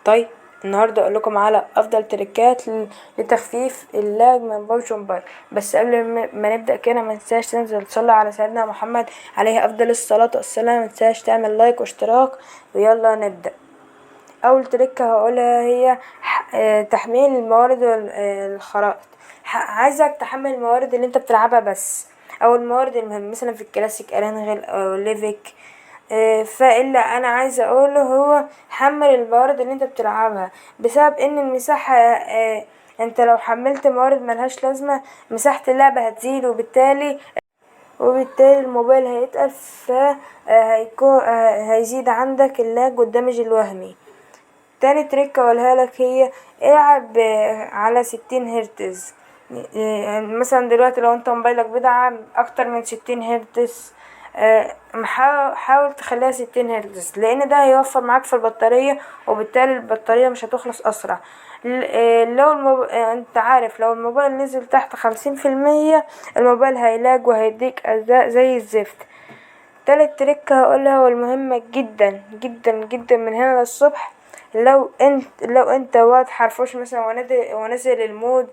طيب النهارده اقول لكم على افضل تريكات لتخفيف اللاج من ببجي موبايل. بس قبل ما نبدا كده ما تنساش تنزل تصلي على سيدنا محمد عليه افضل الصلاه والسلام. ما تنساش تعمل لايك واشتراك، ويلا نبدا. اول تريكه هقولها هي تحميل الموارد والخرائط. عايزك تحمل الموارد اللي انت بتلعبها بس، او الموارد المهمه مثلا في الكلاسيك ارانغل او ليفيك. فاللي انا عايزه اقوله هو حمل الموارد اللي انت بتلعبها، بسبب ان المساحه انت لو حملت موارد ملهاش لازمه مساحه اللعبه هتزيد، وبالتالي الموبايل هيتقل، هيكون هيزيد عندك اللاج والدمج الوهمي. تاني تريك اقولها لك هي العب على 60 هرتز. يعني مثلا دلوقتي لو انت موبايلك بيدعم اكتر من 60 هرتز، حاول تخليها 60 هرتز، لان ده هيوفر معاك في البطارية، وبالتالي البطارية مش هتخلص اسرع. لو انت عارف لو الموبايل نزل تحت 50%، الموبايل هيلاج وهيديك اداء زي الزفت. تالت تريك هقولها والمهمة جدا جدا جدا من هنا للصبح، لو انت واد حرفوش مثلا ونزل المود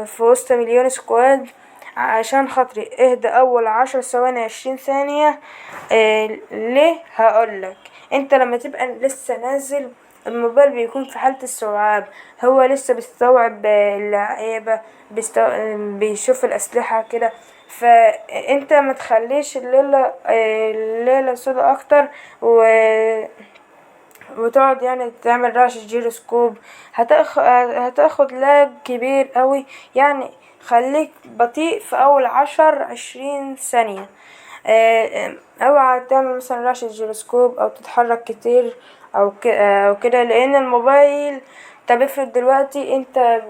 في وسط مليون سكواد، عشان خاطري اهدى اول 10 ثواني 20 ثانية. ليه؟ هقولك. انت لما تبقى لسه نازل، الموبايل بيكون في حالة استيعاب، هو لسه بيستوعب اللعيبة، بيشوف الأسلحة كده. فانت ما تخليش الليلة سودة اكتر، وتقعد يعني تعمل رعش جيروسكوب، هتاخد لاج كبير قوي. يعني خليك بطيء في اول 10 20 ثانية. اوعى تعمل مثلا رعش الجيروسكوب او تتحرك كتير او كده، لان الموبايل. طب افرض دلوقتي انت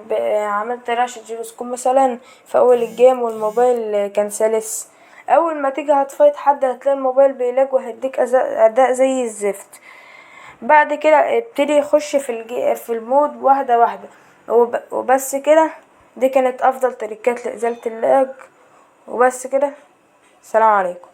عملت رعش الجيروسكوب مثلا في اول الجيم والموبايل كان سلس، اول ما تيجي هتفايت حد هتلاقي الموبايل بيلاج وهيديك اداء زي الزفت. بعد كده ابتدي يخش في المود واحدة واحدة، وبس كده. دي كانت افضل تريكات لازالة اللاج، وبس كده. سلام عليكم.